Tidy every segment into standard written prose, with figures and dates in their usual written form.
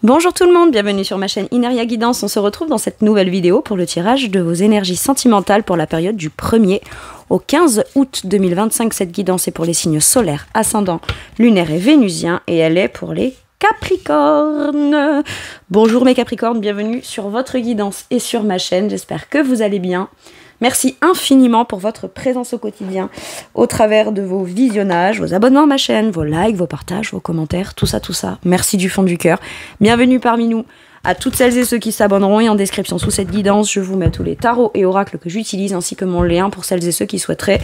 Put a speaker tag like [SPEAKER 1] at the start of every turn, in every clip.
[SPEAKER 1] Bonjour tout le monde, bienvenue sur ma chaîne Ineria Guidance. On se retrouve dans cette nouvelle vidéo pour le tirage de vos énergies sentimentales pour la période du 1er au 15 août 2025. Cette guidance est pour les signes solaires, ascendants, lunaires et vénusiens et elle est pour les Capricornes. Bonjour mes Capricornes, bienvenue sur votre guidance et sur ma chaîne. J'espère que vous allez bien. Merci infiniment pour votre présence au quotidien, au travers de vos visionnages, vos abonnements à ma chaîne, vos likes, vos partages, vos commentaires, tout ça, tout ça. Merci du fond du cœur. Bienvenue parmi nous. À toutes celles et ceux qui s'abonneront et en description sous cette guidance, je vous mets tous les tarots et oracles que j'utilise ainsi que mon lien pour celles et ceux qui souhaiteraient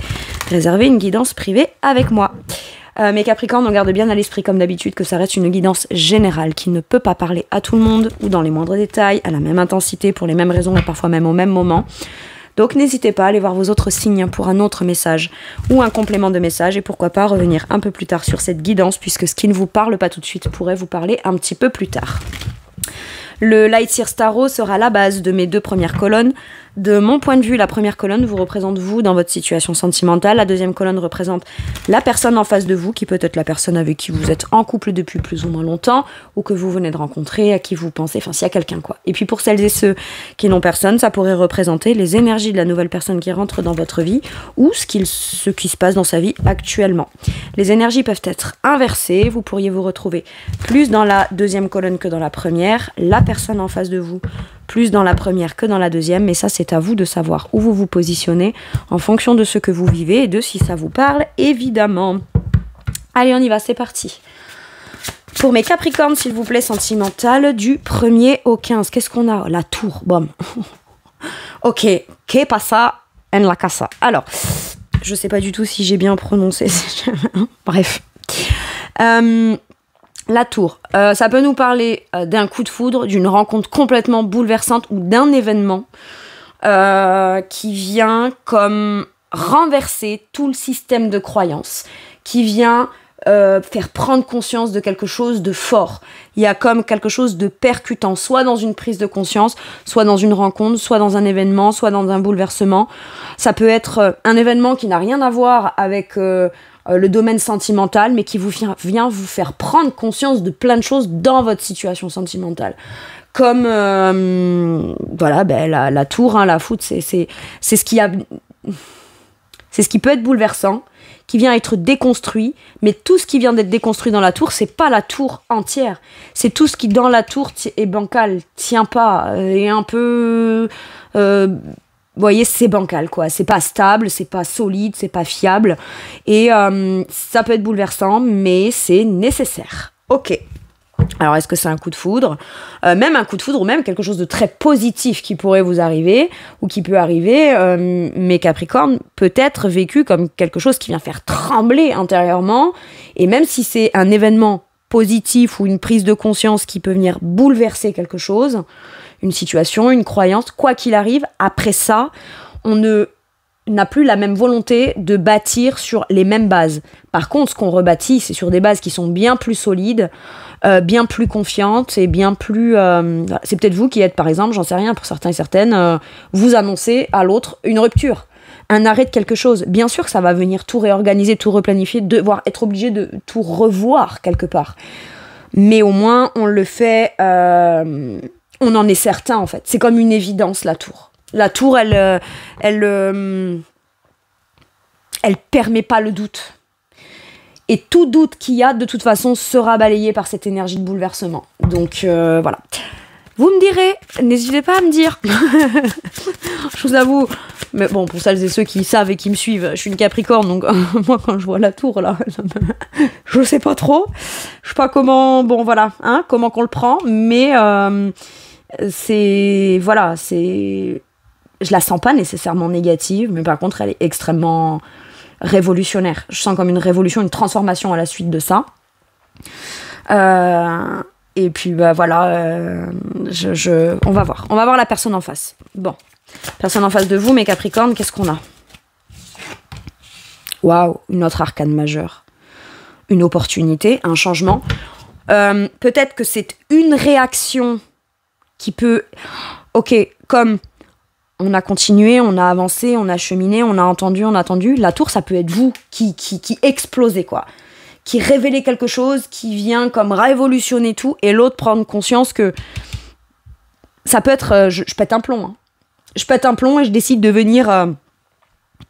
[SPEAKER 1] réserver une guidance privée avec moi. Mes Capricornes, on garde bien à l'esprit comme d'habitude que ça reste une guidance générale qui ne peut pas parler à tout le monde ou dans les moindres détails, à la même intensité, pour les mêmes raisons et parfois même au même moment. Donc n'hésitez pas à aller voir vos autres signes pour un autre message ou un complément de message et pourquoi pas revenir un peu plus tard sur cette guidance puisque ce qui ne vous parle pas tout de suite pourrait vous parler un petit peu plus tard. Le Light Seers Tarot sera la base de mes deux premières colonnes. De mon point de vue, la première colonne vous représente vous dans votre situation sentimentale. La deuxième colonne représente la personne en face de vous, qui peut être la personne avec qui vous êtes en couple depuis plus ou moins longtemps, ou que vous venez de rencontrer, à qui vous pensez, enfin s'il y a quelqu'un quoi. Et puis pour celles et ceux qui n'ont personne, ça pourrait représenter les énergies de la nouvelle personne qui rentre dans votre vie, ou ce qui se passe dans sa vie actuellement. Les énergies peuvent être inversées, vous pourriez vous retrouver plus dans la deuxième colonne que dans la première, la personne en face de vous plus dans la première que dans la deuxième, mais ça c'est à vous de savoir où vous vous positionnez en fonction de ce que vous vivez et de si ça vous parle, évidemment. Allez, on y va, c'est parti. Pour mes Capricornes, s'il vous plaît, sentimentales, du 1er au 15. Qu'est-ce qu'on a? La tour, bon. Ok, que pasa en la casa. Alors, je sais pas du tout si j'ai bien prononcé. Bref. La tour, ça peut nous parler d'un coup de foudre, d'une rencontre complètement bouleversante ou d'un événement qui vient comme renverser tout le système de croyances, qui vient faire prendre conscience de quelque chose de fort. Il y a comme quelque chose de percutant, soit dans une prise de conscience, soit dans une rencontre, soit dans un événement, soit dans un bouleversement. Ça peut être un événement qui n'a rien à voir avec le domaine sentimental, mais qui vient vous faire prendre conscience de plein de choses dans votre situation sentimentale. Comme, voilà, ben, la tour, hein, la foudre, c'est ce qui peut être bouleversant, qui vient être déconstruit, mais tout ce qui vient d'être déconstruit dans la tour, c'est pas la tour entière. C'est tout ce qui, dans la tour, est bancal, tient pas, est un peu... vous voyez, c'est bancal, quoi. C'est pas stable, c'est pas solide, c'est pas fiable. Et ça peut être bouleversant, mais c'est nécessaire. Ok. Alors, est-ce que c'est un coup de foudre? Même un coup de foudre, ou même quelque chose de très positif qui pourrait vous arriver, ou qui peut arriver, mes Capricornes, peut être vécu comme quelque chose qui vient faire trembler intérieurement. Et même si c'est un événement positif ou une prise de conscience qui peut venir bouleverser quelque chose, une situation, une croyance, quoi qu'il arrive, après ça, on n'a plus la même volonté de bâtir sur les mêmes bases. Par contre, ce qu'on rebâtit, c'est sur des bases qui sont bien plus solides, bien plus confiantes et bien plus... c'est peut-être vous qui êtes, par exemple, j'en sais rien, pour certains et certaines, vous annoncez à l'autre une rupture, un arrêt de quelque chose. Bien sûr que ça va venir tout réorganiser, tout replanifier, devoir être obligé de tout revoir quelque part. Mais au moins, on le fait... on en est certain, en fait. C'est comme une évidence, la tour. La tour, elle permet pas le doute. Et tout doute qu'il y a, de toute façon, sera balayé par cette énergie de bouleversement. Donc, voilà. Vous me direz, n'hésitez pas à me dire. Je vous avoue, mais bon, pour celles et ceux qui savent et qui me suivent, je suis une Capricorne, donc moi, quand je vois la tour, là, je sais pas trop. Je sais pas comment, bon, voilà, hein, comment qu'on le prend, mais voilà, je la sens pas nécessairement négative, mais par contre, elle est extrêmement révolutionnaire. Je sens comme une révolution, une transformation à la suite de ça. Et puis, bah voilà, on va voir. On va voir la personne en face. Bon, personne en face de vous, mes Capricornes, qu'est-ce qu'on a? Waouh, une autre arcane majeure. Une opportunité, un changement. Peut-être que c'est une réaction qui peut... Ok, comme on a continué, on a avancé, on a cheminé, on a entendu, on a attendu. La tour, ça peut être vous qui explosez, quoi. qui révélait quelque chose, qui vient comme révolutionner tout, et l'autre prendre conscience que ça peut être... je pète un plomb. Hein. Je pète un plomb et je décide de venir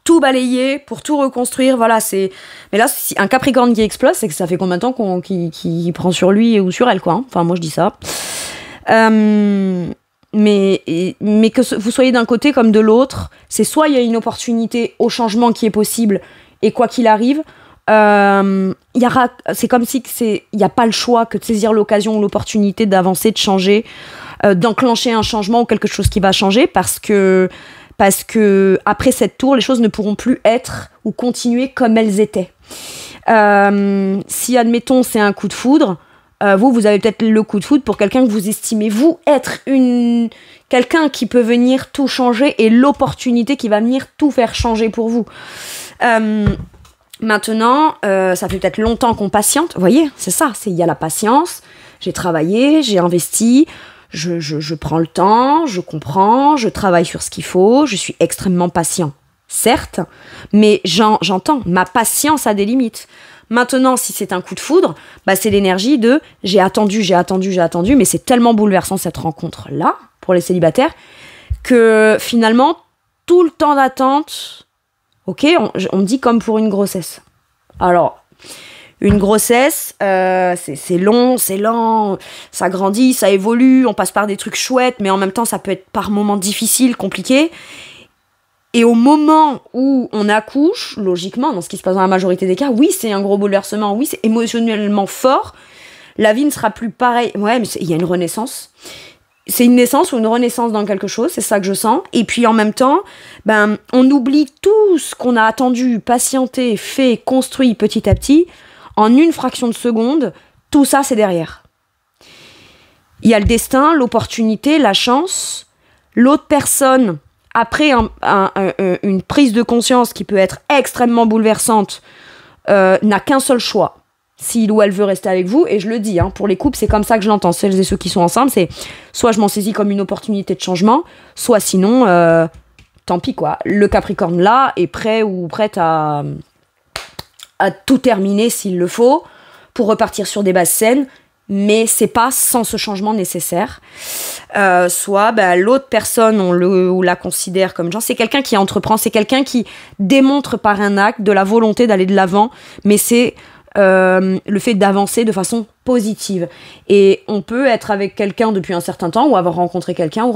[SPEAKER 1] tout balayer pour tout reconstruire. Voilà, c'est... Mais là, si un Capricorne qui explose, c'est que ça fait combien de temps qu'il prend sur lui ou sur elle, quoi. Hein. Enfin, moi, je dis ça. Mais que vous soyez d'un côté comme de l'autre, c'est soit il y a une opportunité au changement qui est possible, et quoi qu'il arrive, c'est comme si il n'y a pas le choix que de saisir l'occasion ou l'opportunité d'avancer, de changer, d'enclencher un changement ou quelque chose qui va changer, parce que après cette tour, les choses ne pourront plus être ou continuer comme elles étaient. Si, admettons, c'est un coup de foudre, vous avez peut-être le coup de foudre pour quelqu'un que vous estimez, vous, être quelqu'un qui peut venir tout changer et l'opportunité qui va venir tout faire changer pour vous. Maintenant, ça fait peut-être longtemps qu'on patiente. Vous voyez, c'est ça, il y a la patience. J'ai travaillé, j'ai investi, je prends le temps, je comprends, je travaille sur ce qu'il faut, je suis extrêmement patient. Certes, mais j'entends, ma patience a des limites. Maintenant, si c'est un coup de foudre, c'est l'énergie de j'ai attendu, mais c'est tellement bouleversant cette rencontre-là, pour les célibataires, que finalement, tout le temps d'attente, ok, on dit comme pour une grossesse. Alors, une grossesse, c'est long, c'est lent, ça grandit, ça évolue, on passe par des trucs chouettes, mais en même temps, ça peut être par moments difficiles, compliqués. Et au moment où on accouche, logiquement, dans ce qui se passe dans la majorité des cas, oui, c'est un gros bouleversement, oui, c'est émotionnellement fort, la vie ne sera plus pareille. Ouais, mais il y a une renaissance. C'est une naissance ou une renaissance dans quelque chose, c'est ça que je sens. Et puis en même temps, on oublie tout ce qu'on a attendu, patienté, fait, construit petit à petit. En une fraction de seconde, tout ça, c'est derrière. Il y a le destin, l'opportunité, la chance. L'autre personne... Après une prise de conscience qui peut être extrêmement bouleversante, n'a qu'un seul choix, s'il ou elle veut rester avec vous. Et je le dis, hein, pour les couples, c'est comme ça que je l'entends. Celles et ceux qui sont ensemble, c'est soit je m'en saisis comme une opportunité de changement, soit sinon, tant pis quoi. Le Capricorne là est prêt ou prête à tout terminer s'il le faut, pour repartir sur des bases saines. Mais c'est pas sans ce changement nécessaire. Soit l'autre personne, on la considère comme genre, c'est quelqu'un qui entreprend, c'est quelqu'un qui démontre par un acte de la volonté d'aller de l'avant, mais c'est le fait d'avancer de façon positive. Et on peut être avec quelqu'un depuis un certain temps, ou avoir rencontré quelqu'un,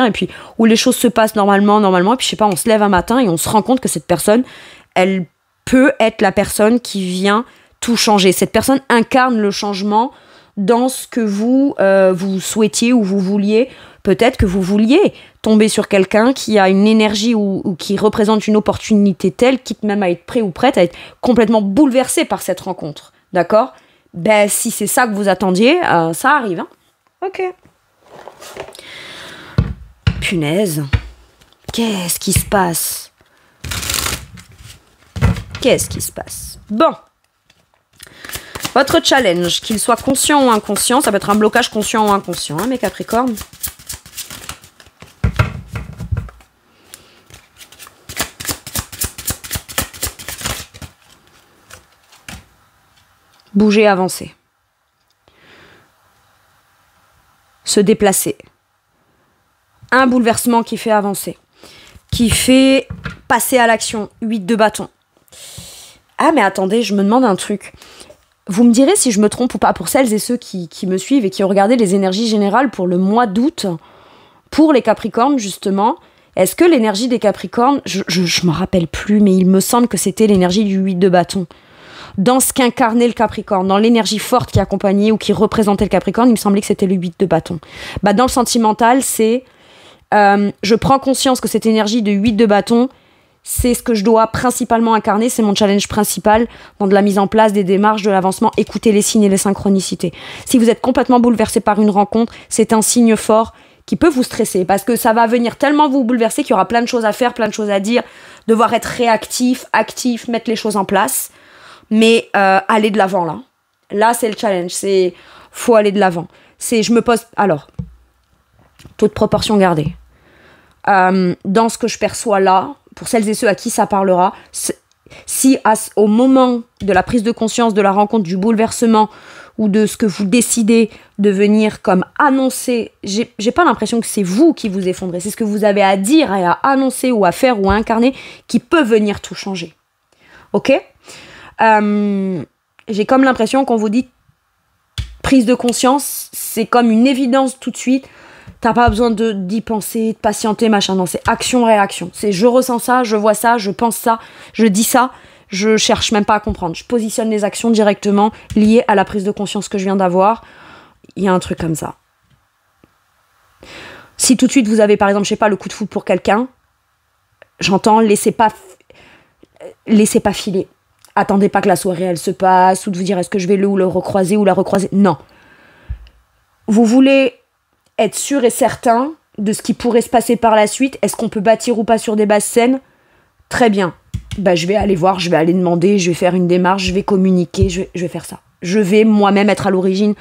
[SPEAKER 1] et puis où les choses se passent normalement, et puis je sais pas, on se lève un matin et on se rend compte que cette personne, elle peut être la personne qui vient tout changer. Cette personne incarne le changement dans ce que vous souhaitiez ou vous vouliez. Peut-être que vous vouliez tomber sur quelqu'un qui a une énergie ou qui représente une opportunité telle, quitte même à être prêt ou prête à être complètement bouleversé par cette rencontre. D'accord ? Si c'est ça que vous attendiez, ça arrive. Hein ? Ok. Punaise. Qu'est-ce qui se passe ? Bon. Votre challenge, qu'il soit conscient ou inconscient, ça peut être un blocage conscient ou inconscient, hein, mes Capricornes. Bouger, avancer. Se déplacer. Un bouleversement qui fait avancer. Qui fait passer à l'action. 8 de bâton. Ah mais attendez, je me demande un truc. Vous me direz si je me trompe ou pas, pour celles et ceux qui me suivent et qui ont regardé les énergies générales pour le mois d'août, pour les Capricornes justement, est-ce que l'énergie des Capricornes, je me rappelle plus, mais il me semble que c'était l'énergie du 8 de bâton. Dans ce qu'incarnait le Capricorne, dans l'énergie forte qui accompagnait ou qui représentait le Capricorne, il me semblait que c'était le 8 de bâton. Dans le sentimental, c'est je prends conscience que cette énergie de 8 de bâton, c'est ce que je dois principalement incarner, c'est mon challenge principal dans de la mise en place des démarches, de l'avancement. Écoutez les signes et les synchronicités. Si vous êtes complètement bouleversé par une rencontre, c'est un signe fort qui peut vous stresser parce que ça va venir tellement vous bouleverser qu'il y aura plein de choses à faire, plein de choses à dire, devoir être réactif, actif, mettre les choses en place. Mais aller de l'avant là. Là, c'est le challenge. C'est faut aller de l'avant. Je me pose... Alors, toute proportion gardée. Dans ce que je perçois là, pour celles et ceux à qui ça parlera, Si au moment de la prise de conscience, de la rencontre, du bouleversement ou de ce que vous décidez de venir comme annoncer, j'ai pas l'impression que c'est vous qui vous effondrez, c'est ce que vous avez à dire et à annoncer ou à faire ou à incarner qui peut venir tout changer. Ok ? J'ai comme l'impression qu'on vous dit prise de conscience, c'est comme une évidence tout de suite. T'as pas besoin d'y penser, de patienter, machin. Non, c'est action-réaction. C'est je ressens ça, je vois ça, je pense ça, je dis ça, je cherche même pas à comprendre. Je positionne les actions directement liées à la prise de conscience que je viens d'avoir. Il y a un truc comme ça. Si tout de suite vous avez par exemple, je sais pas, le coup de foudre pour quelqu'un, j'entends laissez pas filer. Attendez pas que la soirée elle se passe ou de vous dire est-ce que je vais le recroiser ou la recroiser. Non. Vous voulez être sûr et certain de ce qui pourrait se passer par la suite. Est-ce qu'on peut bâtir ou pas sur des bases saines ? Très bien. Je vais aller voir, je vais aller demander, je vais faire une démarche, je vais communiquer, je vais faire ça. Je vais moi-même être à l'origine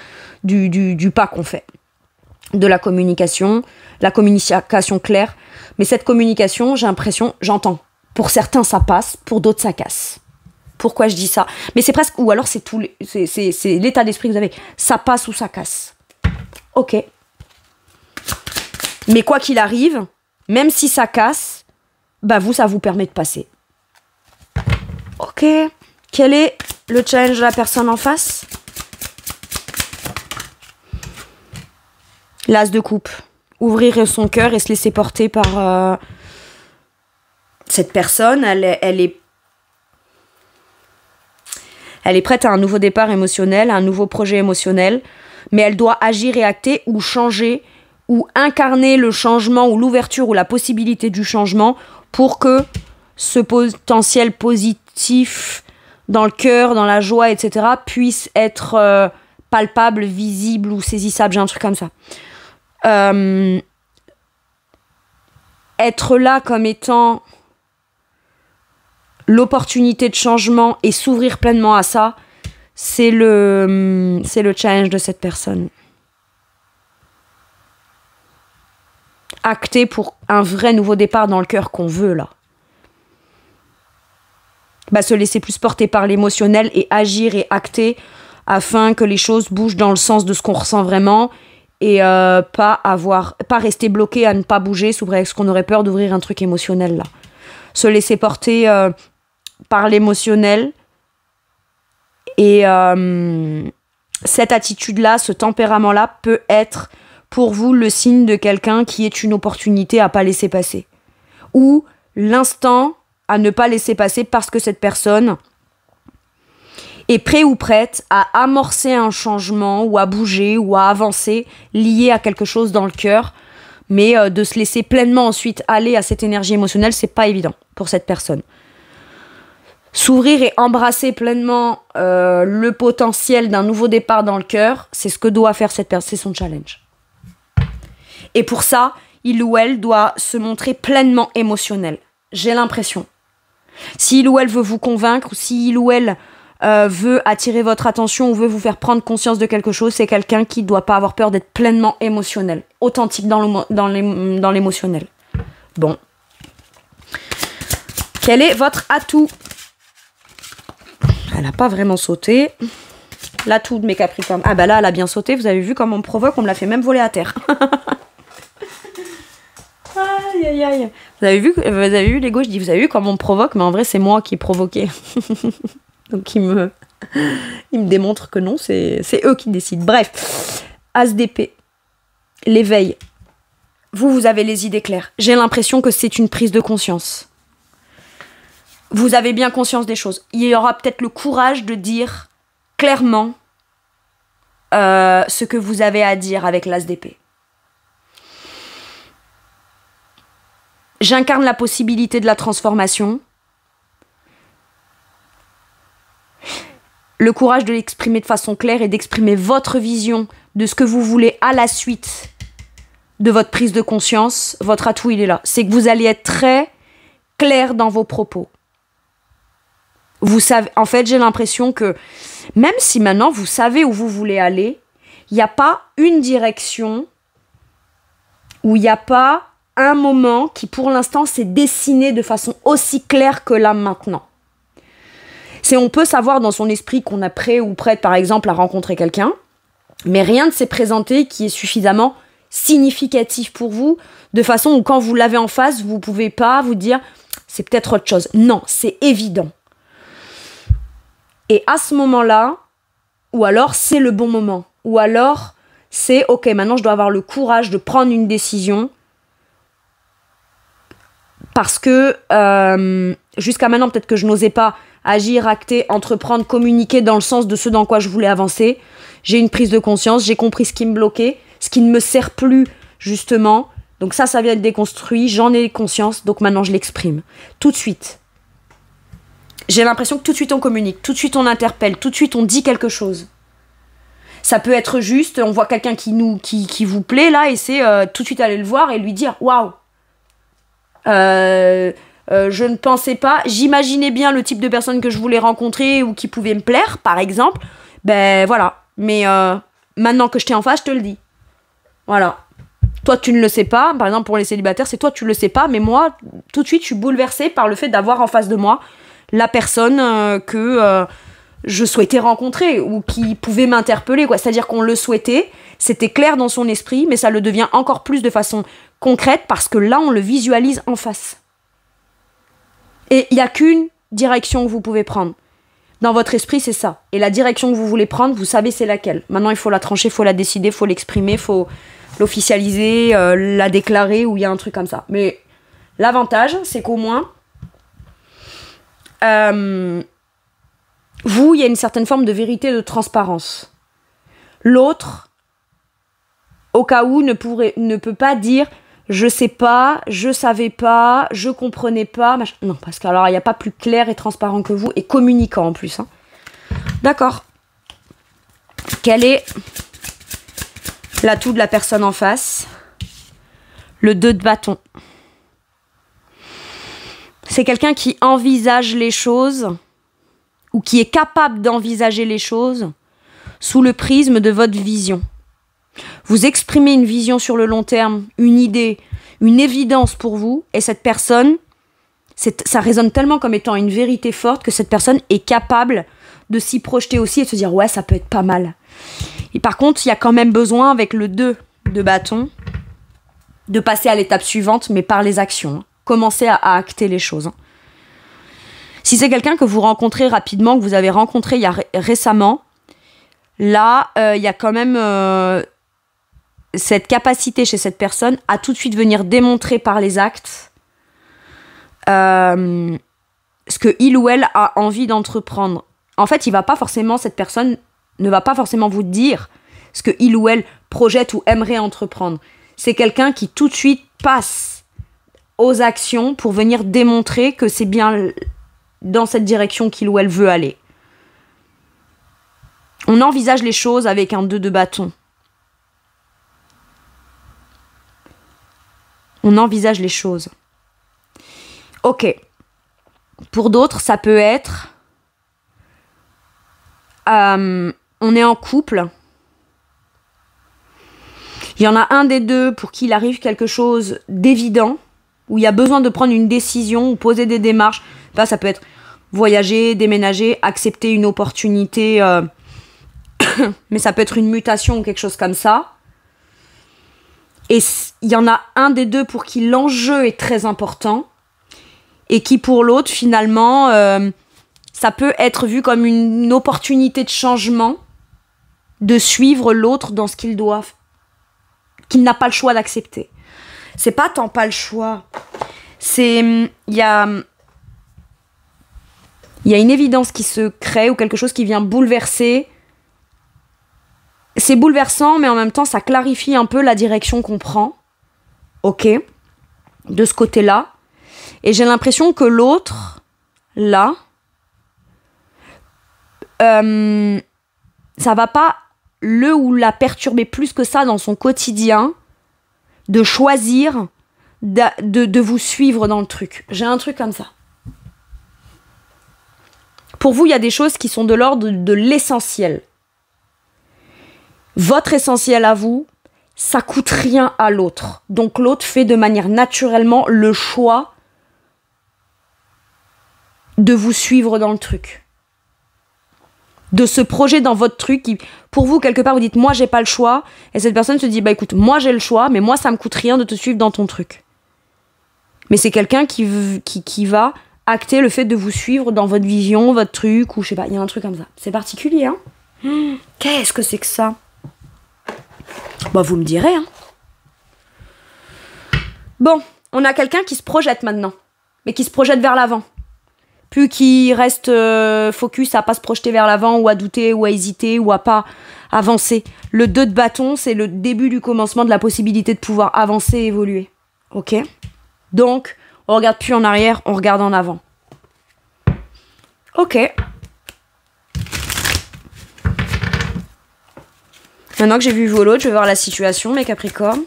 [SPEAKER 1] du pas qu'on fait. De la communication claire. Mais cette communication, j'ai l'impression, j'entends. Pour certains, ça passe, pour d'autres, ça casse. Pourquoi je dis ça ? Mais c'est presque... Ou alors, c'est l'état d'esprit que vous avez. Ça passe ou ça casse. Ok. Mais quoi qu'il arrive, même si ça casse, vous, ça vous permet de passer. Ok. Quel est le challenge de la personne en face ? L'as de coupe. Ouvrir son cœur et se laisser porter par cette personne. Elle est prête à un nouveau départ émotionnel, à un nouveau projet émotionnel, mais elle doit agir et acter ou changer ou incarner le changement ou l'ouverture ou la possibilité du changement pour que ce potentiel positif dans le cœur, dans la joie, etc. puisse être palpable, visible ou saisissable. J'ai un truc comme ça. Être là comme étant l'opportunité de changement et s'ouvrir pleinement à ça, c'est le challenge de cette personne. Acter pour un vrai nouveau départ dans le cœur qu'on veut, là. Se laisser plus porter par l'émotionnel et agir et acter afin que les choses bougent dans le sens de ce qu'on ressent vraiment et pas rester bloqué à ne pas bouger sous prétexte qu'on aurait peur d'ouvrir un truc émotionnel, là. Se laisser porter par l'émotionnel et cette attitude-là, ce tempérament-là peut être pour vous le signe de quelqu'un qui est une opportunité à pas laisser passer. Ou l'instant à ne pas laisser passer parce que cette personne est prêt ou prête à amorcer un changement ou à bouger ou à avancer lié à quelque chose dans le cœur. Mais de se laisser pleinement ensuite aller à cette énergie émotionnelle, c'est pas évident pour cette personne. S'ouvrir et embrasser pleinement le potentiel d'un nouveau départ dans le cœur, c'est ce que doit faire cette personne, c'est son challenge. Et pour ça, il ou elle doit se montrer pleinement émotionnel. J'ai l'impression. Si il ou elle veut vous convaincre, ou si il ou elle veut attirer votre attention ou veut vous faire prendre conscience de quelque chose, c'est quelqu'un qui ne doit pas avoir peur d'être pleinement émotionnel, authentique dans l'émotionnel. Bon. Quel est votre atout ? Elle n'a pas vraiment sauté. L'atout de mes Capricornes. Ah là, elle a bien sauté. Vous avez vu comment on me provoque, on me l'a fait même voler à terre. Aïe, aïe, aïe. Vous avez vu l'ego, je dis, vous avez vu comment on me provoque, mais en vrai, c'est moi qui ai provoqué. Donc, il me démontre que non, c'est eux qui décident. Bref, As d'épée, l'éveil. Vous avez les idées claires. J'ai l'impression que c'est une prise de conscience. Vous avez bien conscience des choses. Il y aura peut-être le courage de dire clairement ce que vous avez à dire avec l'As d'épée. J'incarne la possibilité de la transformation. Le courage de l'exprimer de façon claire et d'exprimer votre vision de ce que vous voulez à la suite de votre prise de conscience. Votre atout, il est là. C'est que vous allez être très clair dans vos propos. Vous savez, en fait, j'ai l'impression que même si maintenant vous savez où vous voulez aller, il n'y a pas une direction où il n'y a pas un moment qui, pour l'instant, s'est dessiné de façon aussi claire que là, maintenant. On peut savoir dans son esprit qu'on est prêt ou prête, par exemple, à rencontrer quelqu'un, mais rien ne s'est présenté qui est suffisamment significatif pour vous, de façon où quand vous l'avez en face, vous pouvez pas vous dire c'est peut-être autre chose. Non, c'est évident. Et à ce moment-là, ou alors c'est le bon moment, ou alors c'est ok, maintenant je dois avoir le courage de prendre une décision parce que jusqu'à maintenant peut-être que je n'osais pas agir, acter, entreprendre, communiquer dans le sens de ce dans quoi je voulais avancer. J'ai une prise de conscience, j'ai compris ce qui me bloquait, ce qui ne me sert plus justement. Donc ça vient d'être déconstruit, j'en ai conscience, donc maintenant je l'exprime. Tout de suite. J'ai l'impression que tout de suite on communique, tout de suite on interpelle, tout de suite on dit quelque chose. Ça peut être juste, on voit quelqu'un qui vous plaît là, et c'est tout de suite aller le voir et lui dire « Waouh !» je ne pensais pas, j'imaginais bien le type de personne que je voulais rencontrer ou qui pouvait me plaire, par exemple. Ben voilà. Mais maintenant que je t'ai en face, je te le dis. Voilà. Toi, tu ne le sais pas. Par exemple, pour les célibataires, c'est toi, tu le sais pas. Mais moi, tout de suite, je suis bouleversée par le fait d'avoir en face de moi la personne que je souhaitais rencontrer ou qui pouvait m'interpeller, quoi. C'est-à-dire qu'on le souhaitait, c'était clair dans son esprit, mais ça le devient encore plus de façon concrète parce que là, on le visualise en face. Et il n'y a qu'une direction que vous pouvez prendre. Dans votre esprit, c'est ça. Et la direction que vous voulez prendre, vous savez c'est laquelle. Maintenant, il faut la trancher, il faut la décider, il faut l'exprimer, il faut l'officialiser, la déclarer, ou il y a un truc comme ça. Mais l'avantage, c'est qu'au moins, vous, il y a une certaine forme de vérité, de transparence. L'autre, au cas où, ne peut pas dire « je sais pas, je savais pas, je comprenais pas ». Non, parce qu'alors, il n'y a pas plus clair et transparent que vous, et communicant en plus. Hein. D'accord. Quel est l'atout de la personne en face? Le 2 de bâton. C'est quelqu'un qui envisage les choses, ou qui est capable d'envisager les choses sous le prisme de votre vision. Vous exprimez une vision sur le long terme, une idée, une évidence pour vous, et cette personne, ça résonne tellement comme étant une vérité forte que cette personne est capable de s'y projeter aussi et de se dire « ouais, ça peut être pas mal ». Et par contre, il y a quand même besoin, avec le 2 de bâton, de passer à l'étape suivante, mais par les actions. Hein. Commencer à acter les choses. Hein. Si c'est quelqu'un que vous rencontrez rapidement, que vous avez rencontré il y a récemment, là, il y a quand même cette capacité chez cette personne à tout de suite venir démontrer par les actes ce que il ou elle a envie d'entreprendre. En fait, cette personne ne va pas forcément vous dire ce que il ou elle projette ou aimerait entreprendre. C'est quelqu'un qui tout de suite passe aux actions pour venir démontrer que c'est bien dans cette direction qu'il ou elle veut aller. On envisage les choses avec un 2 de bâton. On envisage les choses. Ok. Pour d'autres, ça peut être... on est en couple. Il y en a un des deux pour qui il arrive quelque chose d'évident, où il y a besoin de prendre une décision ou poser des démarches. Là, ça peut être voyager, déménager, accepter une opportunité, mais ça peut être une mutation ou quelque chose comme ça. Et il y en a un des deux pour qui l'enjeu est très important et qui pour l'autre, finalement, ça peut être vu comme une opportunité de changement, de suivre l'autre dans ce qu'il doit, qu'il n'a pas le choix d'accepter. C'est pas tant pas le choix. Il y a une évidence qui se crée ou quelque chose qui vient bouleverser. C'est bouleversant, mais en même temps, ça clarifie un peu la direction qu'on prend. Ok, de ce côté-là. Et j'ai l'impression que l'autre, là, ça va pas le ou la perturber plus que ça dans son quotidien, de choisir de vous suivre dans le truc. J'ai un truc comme ça. Pour vous, il y a des choses qui sont de l'ordre de l'essentiel. Votre essentiel à vous, ça coûte rien à l'autre. Donc l'autre fait de manière naturellement le choix de vous suivre dans le truc. de ce projet dans votre truc. Pour vous, quelque part, vous dites, moi, j'ai pas le choix. Et cette personne se dit, bah écoute, moi, j'ai le choix, mais moi, ça me coûte rien de te suivre dans ton truc. Mais c'est quelqu'un qui va acter le fait de vous suivre dans votre vision, votre truc, ou je sais pas, il y a un truc comme ça. C'est particulier, hein. Qu'est-ce que c'est que ça? Bah, vous me direz, hein. Bon, on a quelqu'un qui se projette maintenant, mais qui se projette vers l'avant. Plus qui reste focus à pas se projeter vers l'avant, ou à douter, ou à hésiter, ou à pas avancer. Le 2 de bâton, c'est le début du commencement de la possibilité de pouvoir avancer et évoluer. Ok? Donc, on regarde plus en arrière, on regarde en avant. Ok. Maintenant que j'ai vu vous l'autre, je vais voir la situation, mes Capricornes.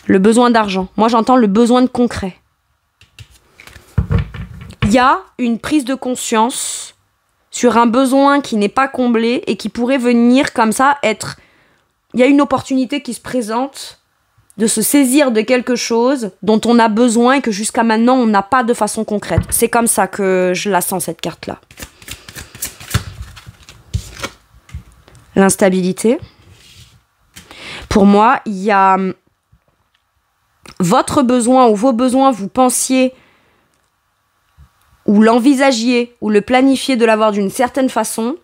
[SPEAKER 1] Le besoin d'argent. Moi, j'entends le besoin de concret. Il y a une prise de conscience sur un besoin qui n'est pas comblé et qui pourrait venir comme ça être... Il y a une opportunité qui se présente de se saisir de quelque chose dont on a besoin et que jusqu'à maintenant, on n'a pas de façon concrète. C'est comme ça que je la sens, cette carte-là. L'instabilité. Pour moi, il y a votre besoin ou vos besoins, vous pensiez ou l'envisagiez ou le planifiez de l'avoir d'une certaine façon,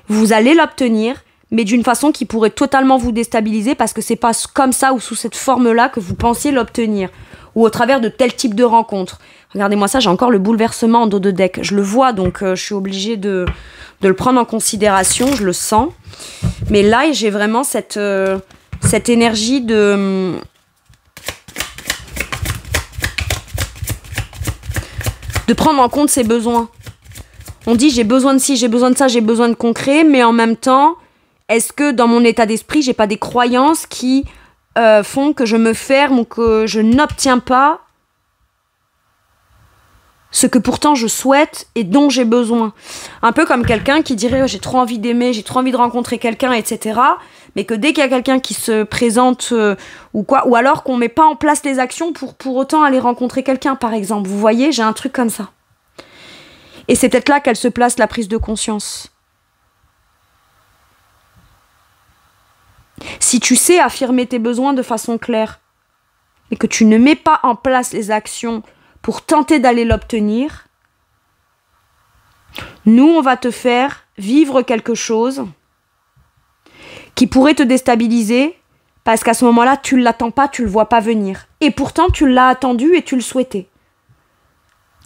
[SPEAKER 1] vous allez l'obtenir, mais d'une façon qui pourrait totalement vous déstabiliser parce que c'est pas comme ça ou sous cette forme-là que vous pensiez l'obtenir, ou au travers de tel type de rencontre. Regardez-moi ça, j'ai encore le bouleversement en dos de deck. Je le vois, donc je suis obligée de le prendre en considération, je le sens. Mais là, j'ai vraiment cette énergie de prendre en compte ses besoins. On dit j'ai besoin de ci, j'ai besoin de ça, j'ai besoin de concret, mais en même temps, est-ce que dans mon état d'esprit, j'ai pas des croyances qui font que je me ferme ou que je n'obtiens pas ce que pourtant je souhaite et dont j'ai besoin. Un peu comme quelqu'un qui dirait j'ai trop envie d'aimer, j'ai trop envie de rencontrer quelqu'un, etc. Mais que dès qu'il y a quelqu'un qui se présente ou quoi, ou alors qu'on met pas en place les actions pour autant aller rencontrer quelqu'un, par exemple. Vous voyez, j'ai un truc comme ça. Et c'est peut-être là qu'elle se place la prise de conscience. Si tu sais affirmer tes besoins de façon claire et que tu ne mets pas en place les actions pour tenter d'aller l'obtenir, nous, on va te faire vivre quelque chose qui pourrait te déstabiliser parce qu'à ce moment-là, tu ne l'attends pas, tu ne le vois pas venir. Et pourtant, tu l'as attendu et tu le souhaitais.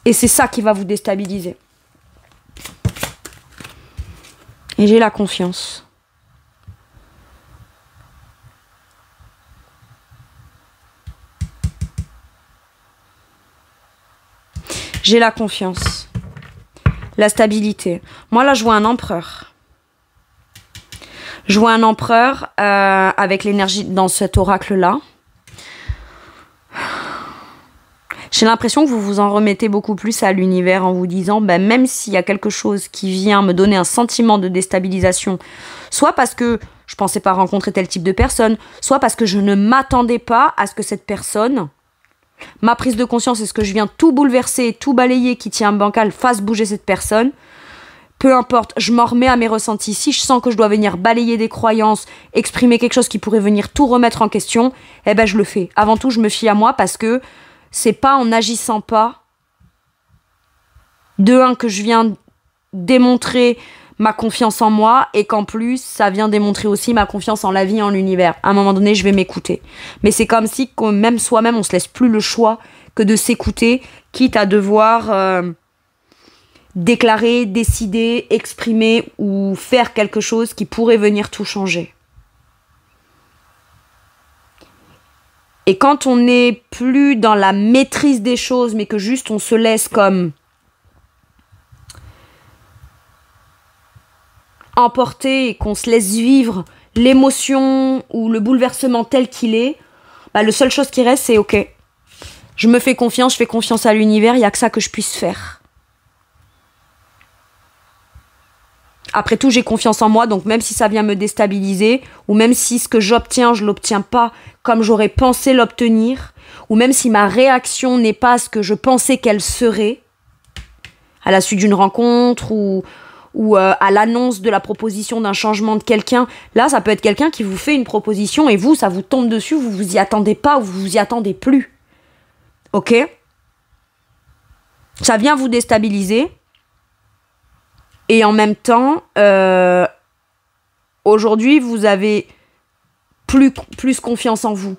[SPEAKER 1] Et c'est ça qui va vous déstabiliser. Et j'ai la confiance. J'ai la confiance. La stabilité. Moi, là, je vois un empereur. Je vois un empereur avec l'énergie dans cet oracle-là. J'ai l'impression que vous vous en remettez beaucoup plus à l'univers en vous disant, ben, même s'il y a quelque chose qui vient me donner un sentiment de déstabilisation, soit parce que je pensais pas rencontrer tel type de personne, soit parce que je ne m'attendais pas à ce que cette personne, ma prise de conscience est ce que je viens tout bouleverser, tout balayer qui tient bancal, fasse bouger cette personne. Peu importe, je m'en remets à mes ressentis. Si je sens que je dois venir balayer des croyances, exprimer quelque chose qui pourrait venir tout remettre en question, eh ben je le fais. Avant tout, je me fie à moi parce que c'est pas en n'agissant pas que je viens démontrer ma confiance en moi et qu'en plus, ça vient démontrer aussi ma confiance en la vie, en l'univers. À un moment donné, je vais m'écouter. Mais c'est comme si, même soi-même, on se laisse plus le choix que de s'écouter, quitte à devoir déclarer, décider, exprimer ou faire quelque chose qui pourrait venir tout changer. Et quand on n'est plus dans la maîtrise des choses, mais que juste on se laisse comme emporter et qu'on se laisse vivre l'émotion ou le bouleversement tel qu'il est, bah, la seule chose qui reste, c'est ok, je me fais confiance, je fais confiance à l'univers, il n'y a que ça que je puisse faire. Après tout, j'ai confiance en moi, donc même si ça vient me déstabiliser, ou même si ce que j'obtiens, je l'obtiens pas comme j'aurais pensé l'obtenir, ou même si ma réaction n'est pas ce que je pensais qu'elle serait, à la suite d'une rencontre ou à l'annonce de la proposition d'un changement de quelqu'un. Là, ça peut être quelqu'un qui vous fait une proposition et vous, ça vous tombe dessus, vous vous y attendez pas ou vous vous y attendez plus. Ok? Ça vient vous déstabiliser. Et en même temps, aujourd'hui, vous avez plus confiance en vous,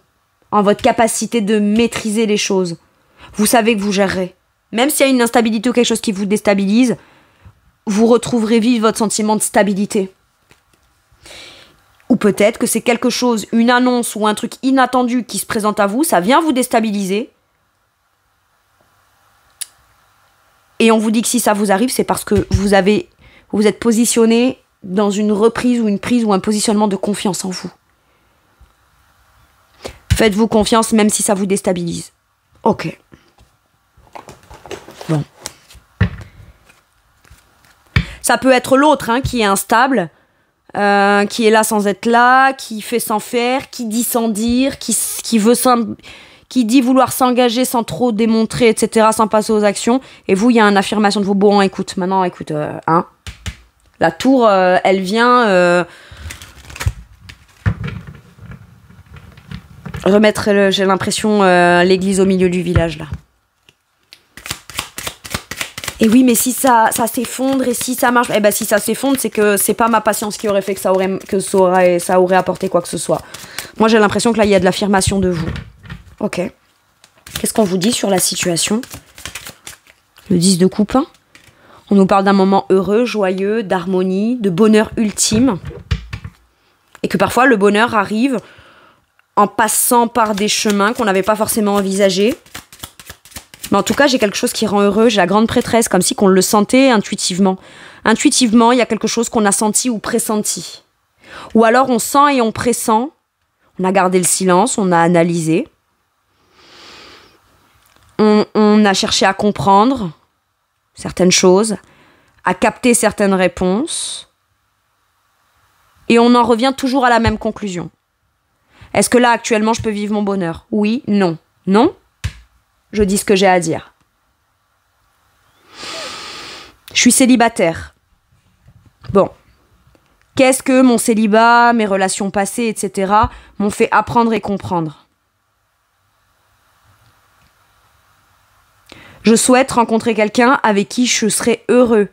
[SPEAKER 1] en votre capacité de maîtriser les choses. Vous savez que vous gérerez. Même s'il y a une instabilité ou quelque chose qui vous déstabilise, vous retrouverez vite votre sentiment de stabilité. Ou peut-être que c'est quelque chose, une annonce ou un truc inattendu qui se présente à vous, ça vient vous déstabiliser. Et on vous dit que si ça vous arrive, c'est parce que vous êtes positionné dans une reprise ou une prise ou un positionnement de confiance en vous. Faites-vous confiance même si ça vous déstabilise. Ok. Bon. Ça peut être l'autre qui est instable, qui est là sans être là, qui fait sans faire, qui dit sans dire, qui dit vouloir s'engager sans trop démontrer, etc., sans passer aux actions. Et vous, il y a une affirmation de vous. Bon, écoute, la tour, elle vient remettre, j'ai l'impression, l'église au milieu du village, là. Et oui, mais si ça s'effondre et si ça marche... si ça s'effondre, c'est que c'est pas ma patience qui aurait fait que ça aurait apporté quoi que ce soit. Moi, j'ai l'impression que là, il y a de l'affirmation de vous. Ok. Qu'est-ce qu'on vous dit sur la situation? Le 10 de coupe. On nous parle d'un moment heureux, joyeux, d'harmonie, de bonheur ultime. Et que parfois, le bonheur arrive en passant par des chemins qu'on n'avait pas forcément envisagés. Mais en tout cas, j'ai quelque chose qui rend heureux. J'ai la grande prêtresse, comme si qu'on le sentait intuitivement. Intuitivement, il y a quelque chose qu'on a senti ou pressenti. Ou alors, on sent et on pressent. On a gardé le silence, on a analysé. On a cherché à comprendre certaines choses, à capter certaines réponses. Et on en revient toujours à la même conclusion. Est-ce que là, actuellement, je peux vivre mon bonheur? Oui, non. Non? Je dis ce que j'ai à dire. Je suis célibataire. Bon. Qu'est-ce que mon célibat, mes relations passées, etc. m'ont fait apprendre et comprendre? Je souhaite rencontrer quelqu'un avec qui je serai heureux,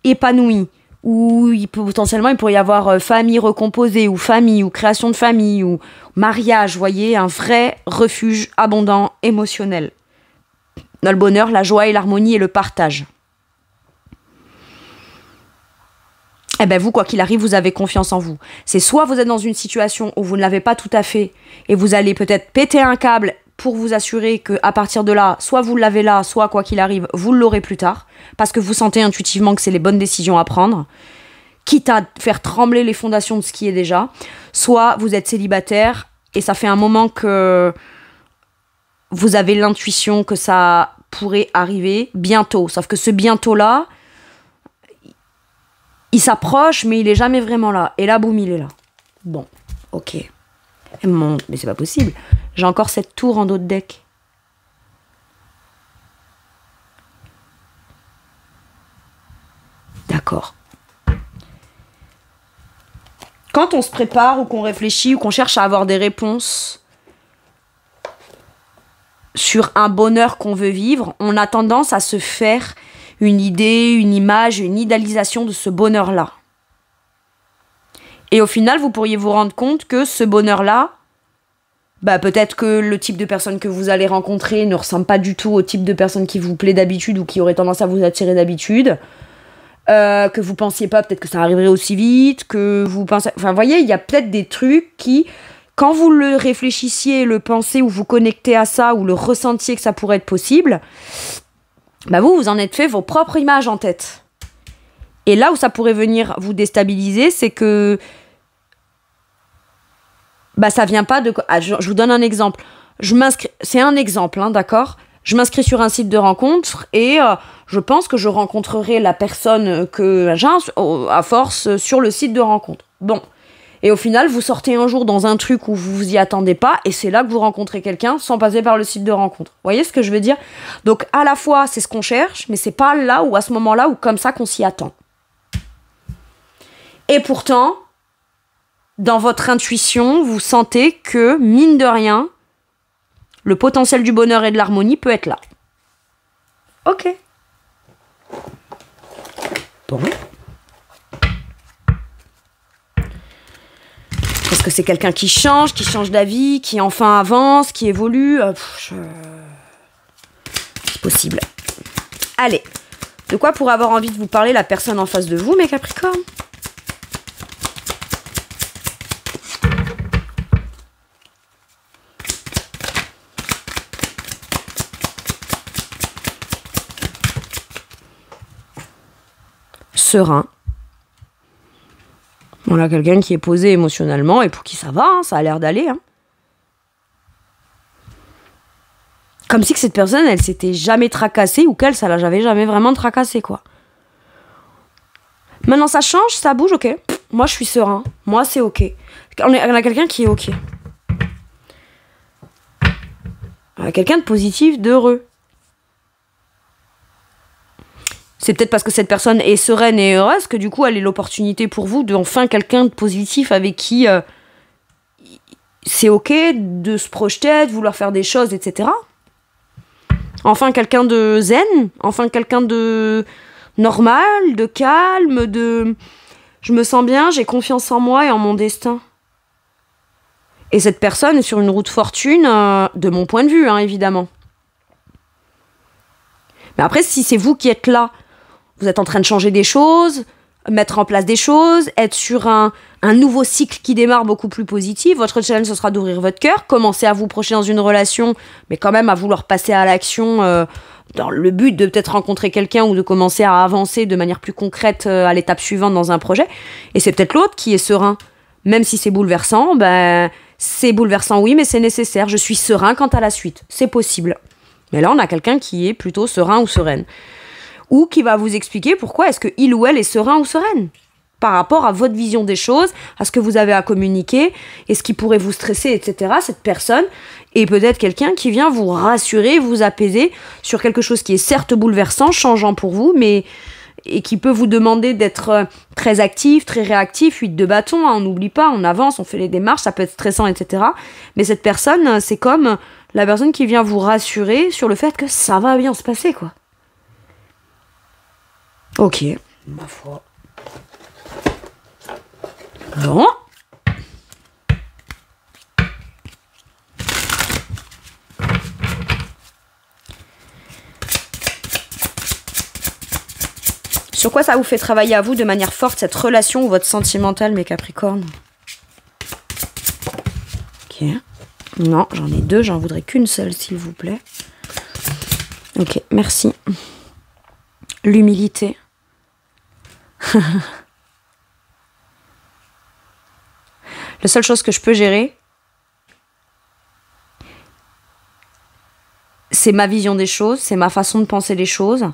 [SPEAKER 1] épanoui, ou potentiellement il pourrait y avoir famille recomposée, ou famille, ou création de famille, ou mariage, vous voyez, un vrai refuge abondant, émotionnel. Dans le bonheur, la joie et l'harmonie et le partage. Eh bien, vous, quoi qu'il arrive, vous avez confiance en vous. C'est soit vous êtes dans une situation où vous ne l'avez pas tout à fait et vous allez peut-être péter un câble pour vous assurer qu'à partir de là, soit vous l'avez là, soit quoi qu'il arrive, vous l'aurez plus tard, parce que vous sentez intuitivement que c'est les bonnes décisions à prendre, quitte à faire trembler les fondations de ce qui est déjà. Soit vous êtes célibataire et ça fait un moment que vous avez l'intuition que ça pourrait arriver bientôt. Sauf que ce bientôt-là, il s'approche, mais il est jamais vraiment là. Et là, boum, il est là. Bon, ok. Mais c'est pas possible. J'ai encore cette tour en dos de deck. D'accord. Quand on se prépare ou qu'on réfléchit ou qu'on cherche à avoir des réponses sur un bonheur qu'on veut vivre, on a tendance à se faire une idée, une image, une idéalisation de ce bonheur-là. Et au final, vous pourriez vous rendre compte que ce bonheur-là, peut-être que le type de personne que vous allez rencontrer ne ressemble pas du tout au type de personne qui vous plaît d'habitude ou qui aurait tendance à vous attirer d'habitude. Que vous pensiez pas, peut-être que ça arriverait aussi vite, que vous pensez... Enfin, vous voyez, il y a peut-être des trucs qui... Quand vous le réfléchissiez, le pensez ou vous connectez à ça ou le ressentiez que ça pourrait être possible, vous en êtes fait vos propres images en tête. Et là où ça pourrait venir vous déstabiliser, c'est que ça vient pas de... je vous donne un exemple. C'est un exemple, d'accord ? Je m'inscris sur un site de rencontre et je pense que je rencontrerai la personne que j'ai à force sur le site de rencontre. Bon. Et au final, vous sortez un jour dans un truc où vous vous y attendez pas, et c'est là que vous rencontrez quelqu'un sans passer par le site de rencontre. Vous voyez ce que je veux dire? Donc à la fois, c'est ce qu'on cherche, mais c'est pas là ou à ce moment-là ou comme ça qu'on s'y attend. Et pourtant, dans votre intuition, vous sentez que, mine de rien, le potentiel du bonheur et de l'harmonie peut être là. Ok. Bon. Est-ce que c'est quelqu'un qui change d'avis, qui enfin avance, qui évolue? C'est possible. Allez. De quoi pour avoir envie de vous parler la personne en face de vous, mes Capricornes? Serein. On a quelqu'un qui est posé émotionnellement et pour qui ça va, hein, ça a l'air d'aller. Hein. Comme si que cette personne, elle s'était jamais tracassée ou qu'elle, ça l'a jamais vraiment tracassée, quoi. Maintenant, ça change, ça bouge, ok. Moi, je suis serein. Moi, c'est ok. On a quelqu'un qui est ok. On a quelqu'un de positif, d'heureux. C'est peut-être parce que cette personne est sereine et heureuse que du coup, elle est l'opportunité pour vous de enfin quelqu'un de positif avec qui c'est ok de se projeter, de vouloir faire des choses, etc. Enfin quelqu'un de zen, enfin quelqu'un de normal, de calme, de... Je me sens bien, j'ai confiance en moi et en mon destin. Et cette personne est sur une route fortune, de mon point de vue, hein, évidemment. Mais après, si c'est vous qui êtes là, vous êtes en train de changer des choses, mettre en place des choses, être sur un nouveau cycle qui démarre beaucoup plus positif. Votre challenge, ce sera d'ouvrir votre cœur, commencer à vous projeter dans une relation, mais quand même à vouloir passer à l'action dans le but de peut-être rencontrer quelqu'un ou de commencer à avancer de manière plus concrète à l'étape suivante dans un projet. Et c'est peut-être l'autre qui est serein. Même si c'est bouleversant, c'est bouleversant, oui, mais c'est nécessaire. Je suis serein quant à la suite. C'est possible. Mais là, on a quelqu'un qui est plutôt serein ou sereine. Ou qui va vous expliquer pourquoi est-ce qu'il ou elle est serein ou sereine par rapport à votre vision des choses, à ce que vous avez à communiquer, et ce qui pourrait vous stresser, etc. Cette personne est peut-être quelqu'un qui vient vous rassurer, vous apaiser sur quelque chose qui est certes bouleversant, changeant pour vous, mais et qui peut vous demander d'être très actif, très réactif, 8 de bâton, hein, on n'oublie pas, on avance, on fait les démarches, ça peut être stressant, etc. Mais cette personne, c'est comme la personne qui vient vous rassurer sur le fait que ça va bien se passer, quoi. Ok, ma foi. Bon. Sur quoi ça vous fait travailler à vous de manière forte, cette relation ou votre sentimental, mes Capricornes? Ok. Non, j'en ai deux, j'en voudrais qu'une seule, s'il vous plaît. Ok, merci. L'humilité. La seule chose que je peux gérer, c'est ma vision des choses, c'est ma façon de penser les choses,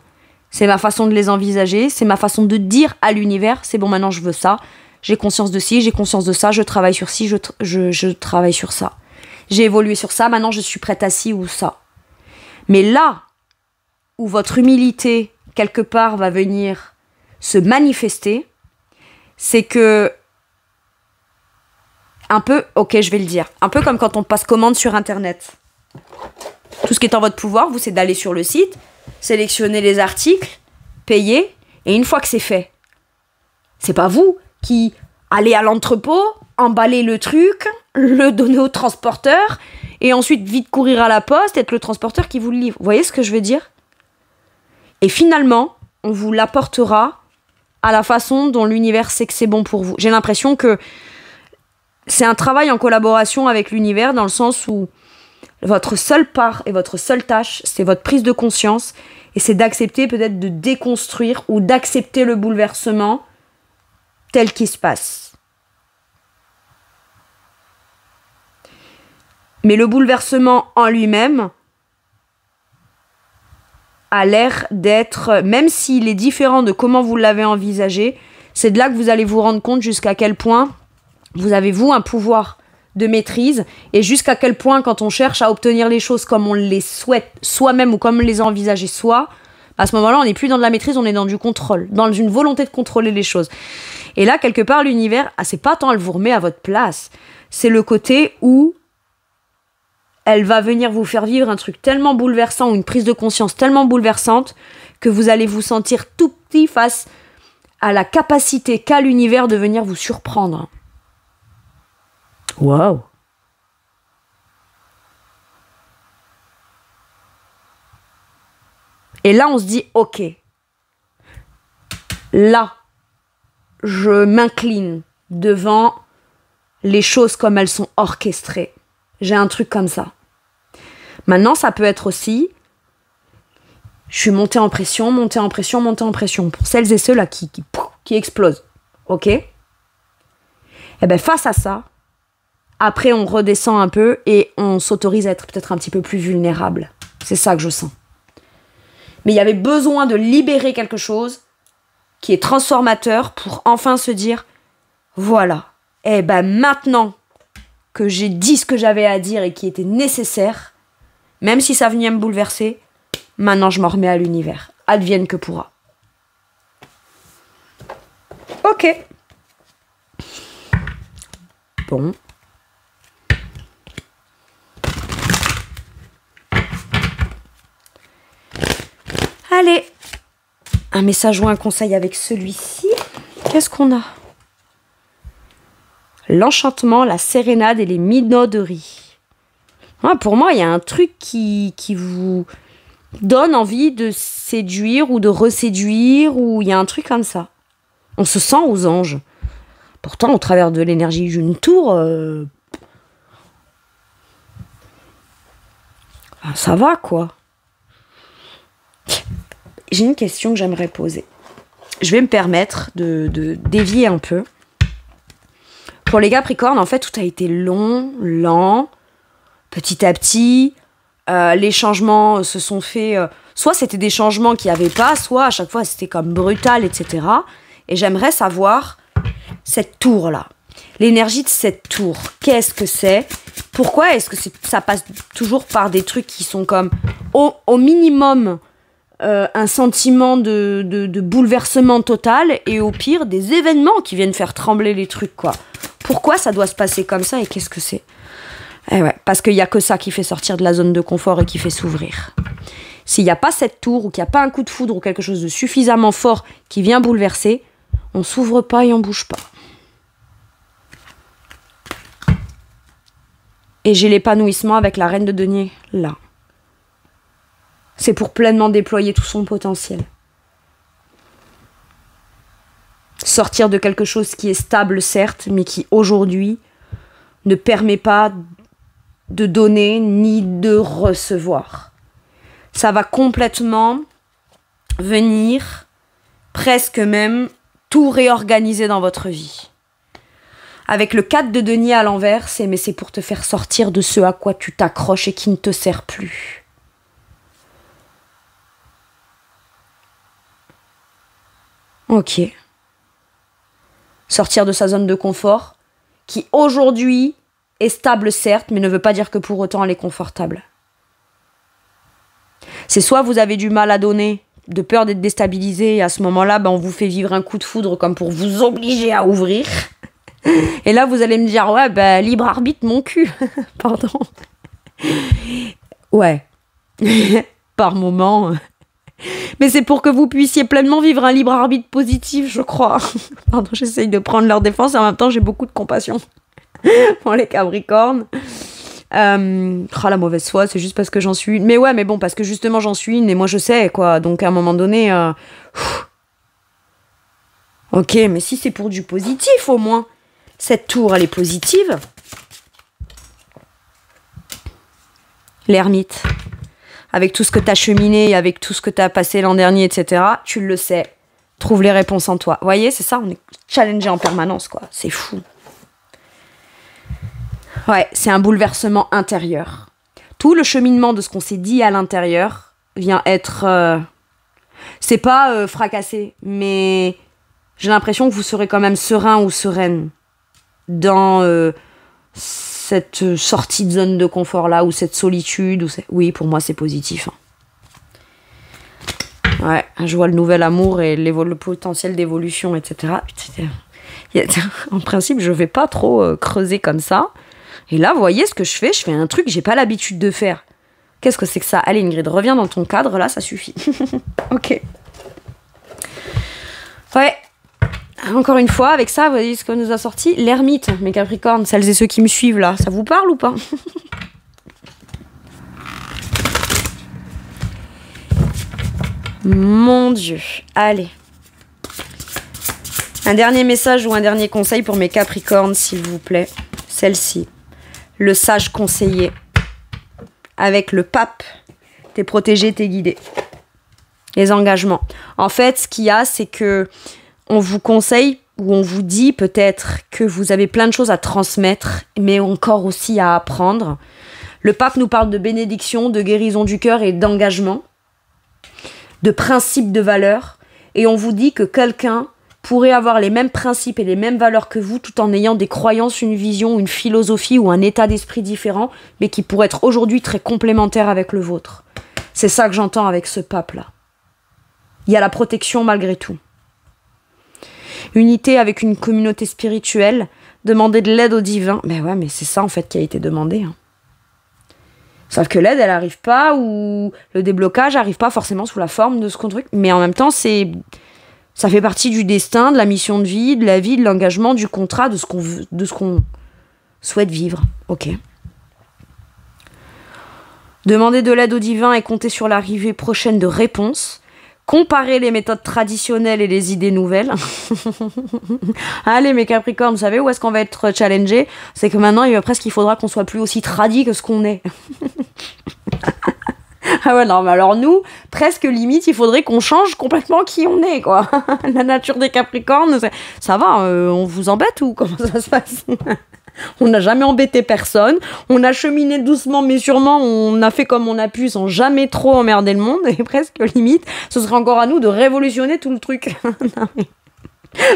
[SPEAKER 1] c'est ma façon de les envisager, c'est ma façon de dire à l'univers, c'est bon, maintenant je veux ça, j'ai conscience de ci, j'ai conscience de ça, je travaille sur ci, je travaille sur ça. J'ai évolué sur ça, maintenant je suis prête à ci ou ça. Mais là où votre humilité, quelque part, va venir se manifester, c'est que, un peu, ok, je vais le dire, un peu comme quand on passe commande sur Internet. Tout ce qui est en votre pouvoir, vous, c'est d'aller sur le site, sélectionner les articles, payer, et une fois que c'est fait, c'est pas vous qui allez à l'entrepôt, emballer le truc, le donner au transporteur, et ensuite vite courir à la poste, être le transporteur qui vous le livre. Vous voyez ce que je veux dire ? Et finalement, on vous l'apportera à la façon dont l'univers sait que c'est bon pour vous. J'ai l'impression que c'est un travail en collaboration avec l'univers, dans le sens où votre seule part et votre seule tâche, c'est votre prise de conscience, et c'est d'accepter peut-être de déconstruire ou d'accepter le bouleversement tel qu'il se passe. Mais le bouleversement en lui-même a l'air d'être, même s'il est différent de comment vous l'avez envisagé, c'est de là que vous allez vous rendre compte jusqu'à quel point vous avez, vous, un pouvoir de maîtrise, et jusqu'à quel point, quand on cherche à obtenir les choses comme on les souhaite soi-même ou comme on les a envisagées soi, à ce moment-là, on n'est plus dans de la maîtrise, on est dans du contrôle, dans une volonté de contrôler les choses. Et là, quelque part, l'univers, c'est pas tant elle vous remet à votre place, c'est le côté où elle va venir vous faire vivre un truc tellement bouleversant, ou une prise de conscience tellement bouleversante, que vous allez vous sentir tout petit face à la capacité qu'a l'univers de venir vous surprendre. Waouh! Et là, on se dit, ok, là, je m'incline devant les choses comme elles sont orchestrées. J'ai un truc comme ça. Maintenant, ça peut être aussi, je suis montée en pression, montée en pression, montée en pression. Pour celles et ceux-là qui explosent. Ok? Eh bien, face à ça, après, on redescend un peu et on s'autorise à être peut-être un petit peu plus vulnérable. C'est ça que je sens. Mais il y avait besoin de libérer quelque chose qui est transformateur pour enfin se dire, voilà, eh ben maintenant que j'ai dit ce que j'avais à dire et qui était nécessaire, même si ça venait me bouleverser, maintenant je m'en remets à l'univers. Advienne que pourra. Ok. Bon. Allez, un message ou un conseil avec celui-ci. Qu'est-ce qu'on a? L'enchantement, la sérénade et les minauderies. Ouais, pour moi, il y a un truc qui vous donne envie de séduire ou de reséduire, ou il y a un truc comme ça. On se sent aux anges. Pourtant, au travers de l'énergie d'une tour, ça va, quoi. J'ai une question que j'aimerais poser. Je vais me permettre de dévier un peu. Pour les Capricornes, en fait, tout a été long, lent, petit à petit. Les changements se sont faits... soit c'était des changements qu'il n'y avait pas, soit à chaque fois c'était comme brutal, etc. Et j'aimerais savoir cette tour-là. L'énergie de cette tour, qu'est-ce que c'est? Pourquoi est-ce que ça passe toujours par des trucs qui sont comme au minimum... un sentiment de bouleversement total et au pire des événements qui viennent faire trembler les trucs, quoi. Pourquoi ça doit se passer comme ça et qu'est-ce que c'est? Eh ouais, parce qu'il n'y a que ça qui fait sortir de la zone de confort et qui fait s'ouvrir. S'il n'y a pas cette tour ou qu'il n'y a pas un coup de foudre ou quelque chose de suffisamment fort qui vient bouleverser, on s'ouvre pas et on bouge pas. Et j'ai l'épanouissement avec la reine de denier là. C'est pour pleinement déployer tout son potentiel. Sortir de quelque chose qui est stable, certes, mais qui, aujourd'hui, ne permet pas de donner ni de recevoir. Ça va complètement venir, presque même, tout réorganiser dans votre vie. Avec le 4 de denier à l'envers, c'est pour te faire sortir de ce à quoi tu t'accroches et qui ne te sert plus. Ok. Sortir de sa zone de confort, qui aujourd'hui est stable certes, mais ne veut pas dire que pour autant elle est confortable. C'est soit vous avez du mal à donner, de peur d'être déstabilisé, et à ce moment-là, on vous fait vivre un coup de foudre comme pour vous obliger à ouvrir. Et là, vous allez me dire, ouais, libre arbitre, mon cul. Pardon. Ouais. Par moment... Mais c'est pour que vous puissiez pleinement vivre un libre arbitre positif, je crois. Pardon, j'essaye de prendre leur défense et en même temps, j'ai beaucoup de compassion pour les Capricornes. La mauvaise foi, c'est juste parce que j'en suis une. Mais ouais, mais bon, parce que justement, j'en suis une et moi, je sais, quoi. Donc, à un moment donné... Ok, mais si c'est pour du positif, au moins. Cette tour, elle est positive. L'ermite. Avec tout ce que tu as cheminé, avec tout ce que tu as passé l'an dernier, etc., tu le sais. Trouve les réponses en toi. Vous voyez, c'est ça, on est challengé en permanence, quoi. C'est fou. Ouais, c'est un bouleversement intérieur. Tout le cheminement de ce qu'on s'est dit à l'intérieur vient être... c'est pas fracassé, mais j'ai l'impression que vous serez quand même serein ou sereine. dans cette sortie de zone de confort-là, ou cette solitude. Oui, pour moi, c'est positif. Ouais, je vois le nouvel amour et le potentiel d'évolution, etc. En principe, je vais pas trop creuser comme ça. Et là, vous voyez ce que je fais un truc que j'ai pas l'habitude de faire. Qu'est-ce que c'est que ça? Allez, Ingrid, reviens dans ton cadre, là, ça suffit. Ok. Ouais. Encore une fois, avec ça, vous voyez ce qu'on nous a sorti? L'ermite, mes Capricornes, celles et ceux qui me suivent, là. Ça vous parle ou pas? Mon Dieu. Allez. Un dernier message ou un dernier conseil pour mes Capricornes, s'il vous plaît. Celle-ci. Le sage conseiller. Avec le pape. T'es protégé, t'es guidé. Les engagements. En fait, ce qu'il y a, c'est que on vous conseille ou on vous dit peut-être que vous avez plein de choses à transmettre, mais encore aussi à apprendre. Le pape nous parle de bénédiction, de guérison du cœur et d'engagement, de principes de valeurs, et on vous dit que quelqu'un pourrait avoir les mêmes principes et les mêmes valeurs que vous, tout en ayant des croyances, une vision, une philosophie ou un état d'esprit différent, mais qui pourrait être aujourd'hui très complémentaire avec le vôtre. C'est ça que j'entends avec ce pape-là. Il y a la protection malgré tout. Unité avec une communauté spirituelle, demander de l'aide au divin. Ben ouais, mais c'est ça en fait qui a été demandé. Hein. Sauf que l'aide, elle arrive pas, ou le déblocage arrive pas forcément sous la forme de ce qu'on truc. Mais en même temps, ça fait partie du destin, de la mission de vie, de l'engagement, du contrat, de ce qu'on souhaite vivre. Ok. Demander de l'aide au divin et compter sur l'arrivée prochaine de réponses. Comparer les méthodes traditionnelles et les idées nouvelles. Allez, mes Capricornes, vous savez où est-ce qu'on va être challengé? C'est que maintenant, il faudra qu'on soit plus aussi tradis que ce qu'on est. Ah ouais, non, mais alors nous, presque limite, il faudrait qu'on change complètement qui on est, quoi. La nature des Capricornes, ça va, on vous embête ou comment ça se passe? On n'a jamais embêté personne, on a cheminé doucement mais sûrement, on a fait comme on a pu sans jamais trop emmerder le monde, et presque limite, ce serait encore à nous de révolutionner tout le truc. Non, mais...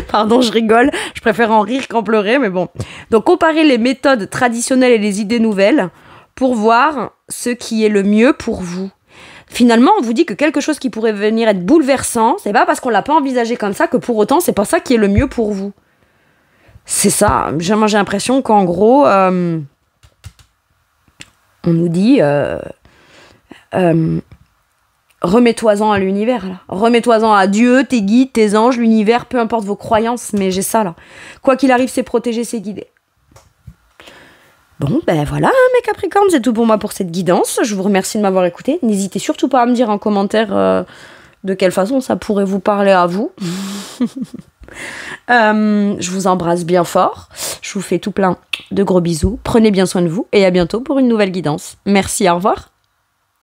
[SPEAKER 1] Pardon, je rigole, je préfère en rire qu'en pleurer, mais bon. Donc comparer les méthodes traditionnelles et les idées nouvelles pour voir ce qui est le mieux pour vous. Finalement, on vous dit que quelque chose qui pourrait venir être bouleversant, c'est pas parce qu'on l'a pas envisagé comme ça que pour autant c'est pas ça qui est le mieux pour vous. C'est ça. Moi, j'ai l'impression qu'en gros, on nous dit remets-toi-en à l'univers. Là. Remets-toi-en à Dieu, tes guides, tes anges, l'univers, peu importe vos croyances, mais j'ai ça là. Quoi qu'il arrive, c'est protéger, c'est guider. Bon, ben voilà, mes Capricornes, c'est tout pour moi pour cette guidance. Je vous remercie de m'avoir écouté. N'hésitez surtout pas à me dire en commentaire de quelle façon ça pourrait vous parler à vous. Je vous embrasse bien fort. Je vous fais tout plein de gros bisous. Prenez bien soin de vous et à bientôt pour une nouvelle guidance. Merci, au revoir.